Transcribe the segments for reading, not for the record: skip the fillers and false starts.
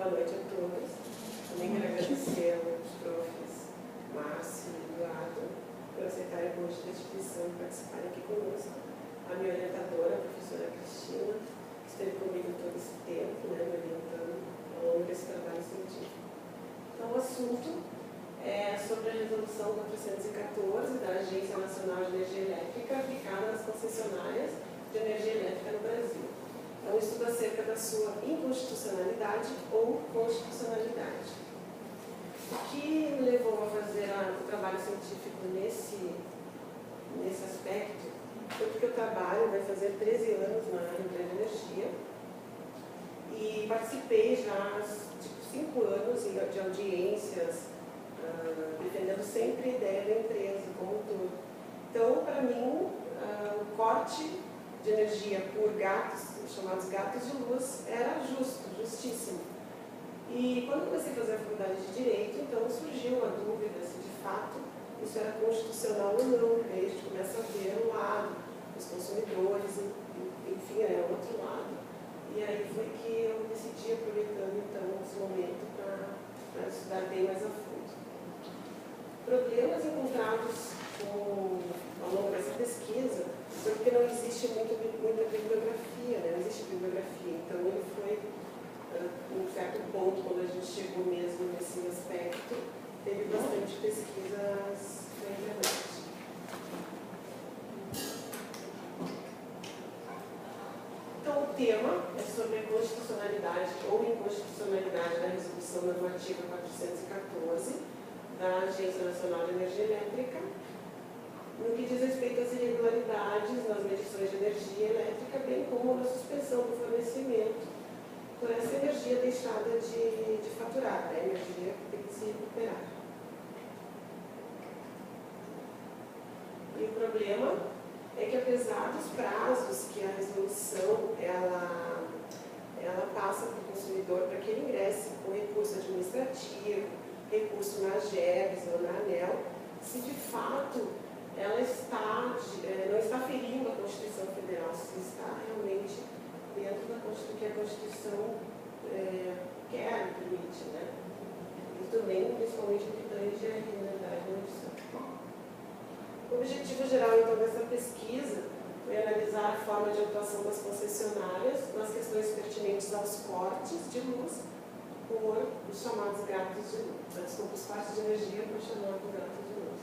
boa noite a todos. Também quero agradecer aos profs Márcio e Eduardo por aceitarem o convite da instituição e participarem aqui conosco. A minha orientadora, a professora Cristina, que esteve comigo todo esse tempo, né, me orientando ao longo desse trabalho científico. Então, o assunto é sobre a resolução 414 da Agência Nacional de Energia Elétrica aplicada nas concessionárias de energia elétrica no Brasil. É um estudo acerca da sua inconstitucionalidade ou constitucionalidade. O que me levou a fazer o trabalho científico nesse aspecto foi porque eu trabalho, vai fazer 13 anos na Rio Grande Energia e participei já de 5 anos de audiências, defendendo sempre a ideia da empresa como um todo. Então, para mim, o corte de energia por gatos, chamados gatos de luz, era justo, justíssimo. E quando comecei a fazer a faculdade de Direito, então surgiu a dúvida se de fato isso era constitucional ou não. Aí a gente começa a ver o lado dos consumidores, enfim, é o outro lado. E aí foi que eu decidi, aproveitando então esse momento para estudar bem mais a fundo. Problemas encontrados ao longo dessa pesquisa foi porque não existe muita bibliografia, né? Não existe bibliografia. Então, ele foi, em certo ponto, quando a gente chegou mesmo nesse aspecto, teve bastante pesquisas na internet. Então, o tema é sobre a constitucionalidade ou inconstitucionalidade da Resolução Normativa 414 da Agência Nacional de Energia Elétrica, no que diz respeito às irregularidades nas medições de energia elétrica, bem como na suspensão do fornecimento por essa energia deixada de faturar, né? A energia que tem que se recuperar. E o problema é que, apesar dos prazos que a resolução ela passa para o consumidor para que ele ingresse com recurso administrativo, recurso na AGEBS ou na ANEEL, se de fato ela não está ferindo a Constituição Federal, se está realmente dentro do que a Constituição quer e permite, né? E também, principalmente, no que tange a irregularidade da medição. O objetivo geral, então, dessa pesquisa foi analisar a forma de atuação das concessionárias nas questões pertinentes aos cortes de luz por os chamados gatos de luz. Desculpa, os cortes de energia por chamados gatos de luz.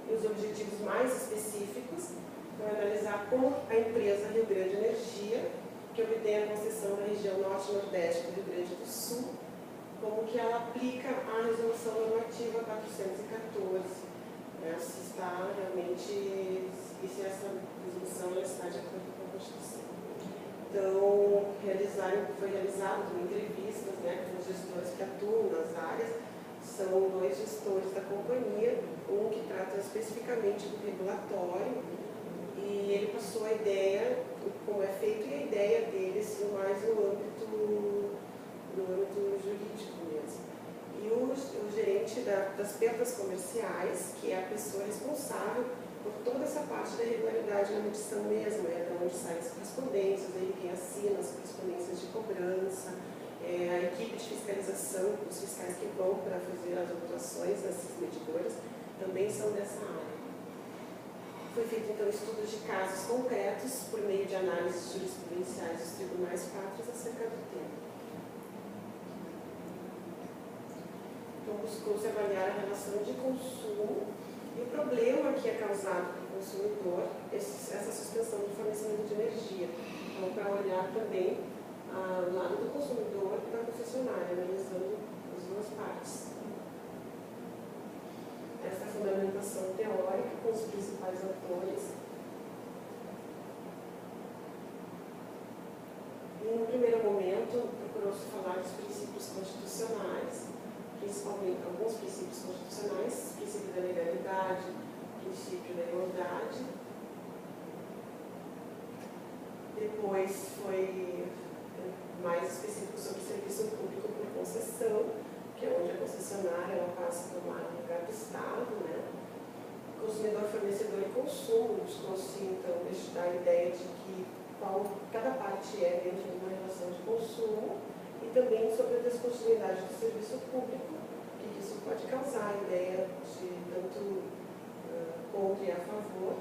E os objetivos mais específicos foram analisar como a empresa Rio Grande Energia, que obtém a concessão da região norte e nordeste do Rio Grande do Sul, como que ela aplica a resolução normativa 414, né, se está realmente, e se essa resolução está de acordo com a Constituição. Então, foi realizado entrevistas, né, com os gestores que atuam nas áreas. São 2 gestores da companhia, um que trata especificamente do regulatório, e ele passou a ideia, como é feito, e a ideia dele assim, mais no âmbito jurídico mesmo. E o gerente das perdas comerciais, que é a pessoa responsável por toda essa parte da regularidade na medição mesmo, é de onde saem as correspondências, ele quem assina as correspondências de cobrança, a equipe de fiscalização, os fiscais que vão para fazer as autuações desses medidores, também são dessa área. Foi feito, então, estudos de casos concretos por meio de análises jurisprudenciais dos tribunais pátrios acerca do tema. Então, buscou-se avaliar a relação de consumo e o problema que é causado para o consumidor, essa suspensão do fornecimento de energia. Então, para olhar também o lado do consumidor e da concessionária, analisando as duas partes. Essa fundamentação teórica com os principais autores. E, no primeiro momento, procurou-se falar dos princípios constitucionais, principalmente alguns princípios constitucionais, princípio da legalidade, princípio da igualdade. Depois foi mais específico sobre o serviço público por concessão, que é onde a concessionária ela passa a tomar o lugar do Estado, né? Consumidor, fornecedor e consumo, buscou-se então dar a ideia de que cada parte é dentro de uma relação de consumo, e também sobre a descontinuidade do serviço público, que isso pode causar a ideia de tanto contra e a favor,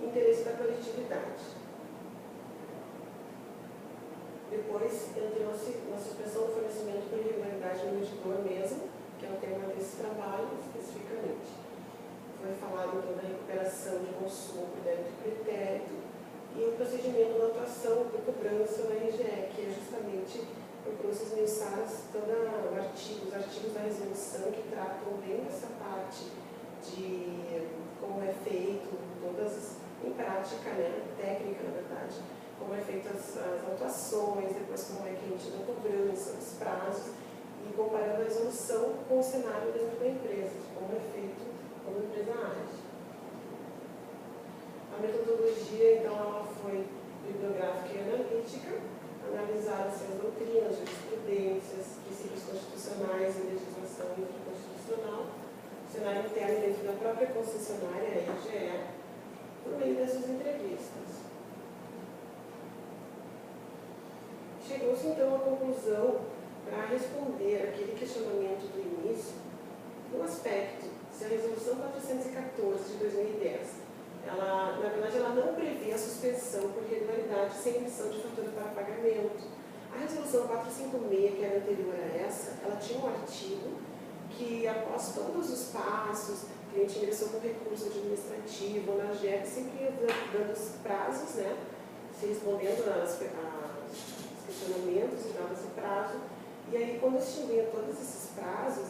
interesse da coletividade. Depois, entrou-se na suspensão do fornecimento por irregularidade no medidor mesmo, que é o tema desse trabalho especificamente. Foi falado então da recuperação de consumo por débito e pretérito e o procedimento da atuação por cobrança na IGE, que é justamente procurou-se esmiuçar os artigos da resolução que tratam bem dessa parte de como é feito, todas em prática, né, técnica na verdade, como é feito as autuações, depois como é que a gente dá cobrança, os prazos, e comparando a resolução com o cenário dentro da empresa, de como é feito, como a empresa age. A metodologia, então, ela foi bibliográfica e analítica, analisaram-se as doutrinas, jurisprudências, princípios constitucionais e legislação infraconstitucional, cenário interno dentro da própria concessionária, a IGE, por meio dessas entrevistas. Chegou-se então à conclusão, para responder aquele questionamento do início, do aspecto se a Resolução 414 de 2010, ela, na verdade, ela não prevê a suspensão por irregularidade sem emissão de fatura para pagamento. A Resolução 456, que era anterior a essa, ela tinha um artigo que, após todos os passos, o cliente ingressou com recurso administrativo, na AGEP, sempre ia dando os prazos, né, se respondendo aos questionamentos e dava esse prazo. E aí, quando extinguia todos esses prazos,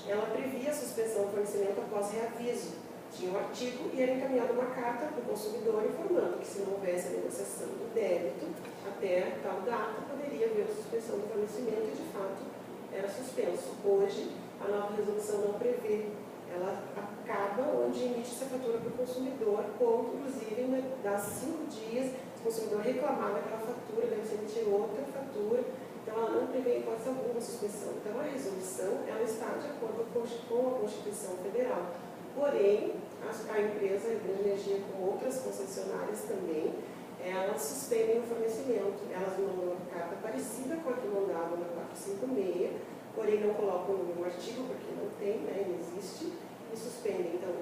ela previa a suspensão do fornecimento após reaviso. Tinha um artigo e era encaminhada uma carta para o consumidor informando que, se não houvesse a negociação do débito até tal data, poderia haver a suspensão do fornecimento e, de fato, era suspenso. Hoje, a nova resolução não prevê. Ela acaba onde emite-se a fatura para o consumidor, como, inclusive, dá 5 dias, se o consumidor reclamar daquela fatura, deve ser emitir outra fatura. Então, ela não prevê hipótese alguma suspensão. Então, a resolução ela está de acordo com a Constituição Federal. Porém, a empresa de energia, com outras concessionárias também, elas suspendem o fornecimento. Elas mandam uma carta parecida com a que mandavam na 456, porém não colocam no artigo, porque não tem, né, não existe, e suspendem. Então,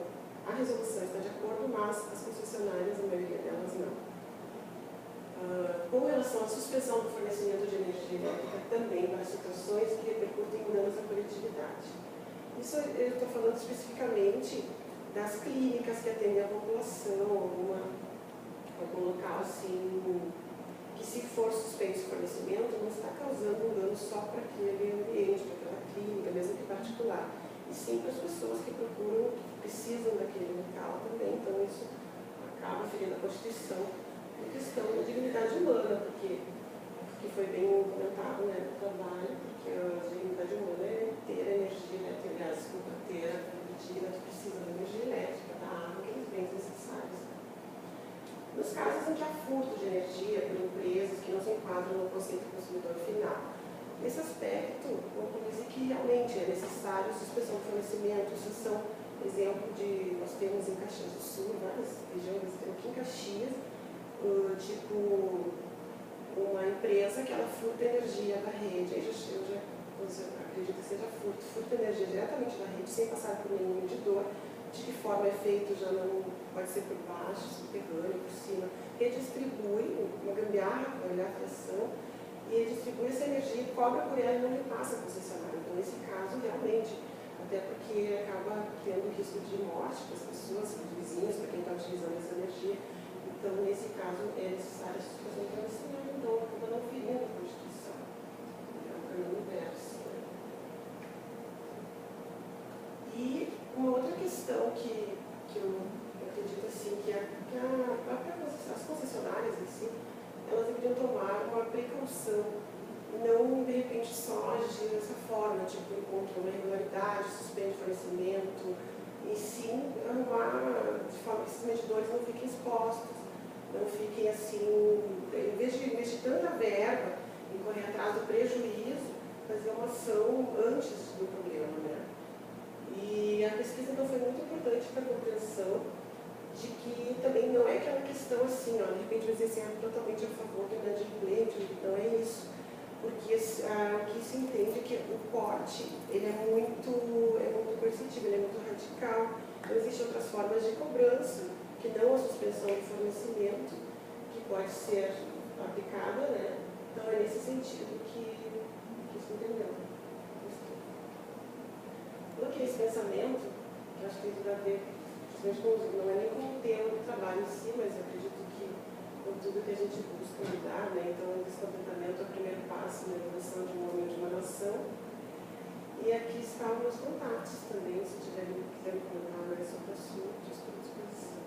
a resolução está de acordo, mas as concessionárias, a maioria delas, não. Com relação à suspensão do fornecimento de energia elétrica, também para situações que repercutem em danos à coletividade. Isso eu estou falando especificamente das clínicas que atendem a população, algum local assim, que se for suspenso o fornecimento, não está causando um dano só para aquele ambiente, para aquela clínica, mesmo que particular, e sim para as pessoas que procuram, que precisam daquele local também. Então isso acaba ferindo a Constituição, a questão da dignidade humana, porque foi bem comentado, né, no trabalho, porque a dignidade humana é ter a energia elétrica, aliás, desculpa, ter a vida que precisa da energia elétrica, da água, aqueles bens necessários. Nos casos em que há furto de energia por empresas que não se enquadram no conceito do consumidor final, nesse aspecto, conclui-se que realmente é necessário suspensão do fornecimento. Isso são exemplo de, nós temos em Caxias do Sul, várias regiões, temos aqui em Caxias, tipo uma empresa que ela furta energia da rede. Aí eu acredito que seja furta energia diretamente da rede, sem passar por nenhum medidor. De que forma é feito já não pode ser por baixo, subterrâneo, por cima. Redistribui, uma gambiarra, para olhar a fração, e redistribui essa energia e cobra por ela e não repassa a concessionária. Então, nesse caso, realmente, até porque acaba tendo risco de morte para as pessoas, para os vizinhos, para quem está utilizando essa energia. Então, nesse caso, é necessário a suspensão do fornecimento, então acaba não ferindo a Constituição. É um caminho inverso. Né? E uma outra questão que eu acredito assim, que as concessionárias em si, elas deveriam tomar uma precaução, não de repente só agir dessa forma, tipo, encontra uma irregularidade, suspende o fornecimento, e sim arrumar de forma que esses medidores não fiquem expostos. Não fiquem assim, em vez de investir tanta verba em correr atrás do prejuízo, fazer uma ação antes do problema, né? E a pesquisa então foi muito importante para a compreensão de que também não é aquela questão assim, ó, de repente vai dizer assim, totalmente a favor do inadimplente, não é isso. porque o que se entende é que o corte ele é muito coercitivo, ele é muito radical. Não existem outras formas de cobrança que não a suspensão de fornecimento, que pode ser aplicada, né? Então é nesse sentido que se entendeu. Todo aquele pensamento, que acho que tem tudo a ver, não é nem com o tema do trabalho em si, mas eu acredito que com tudo que a gente busca lidar, né? Então o descontentamento é o primeiro passo na evolução de um homem ou de uma nação. E aqui estão meus contatos também, se quiserem comentar mais sobre o assunto, as coisas.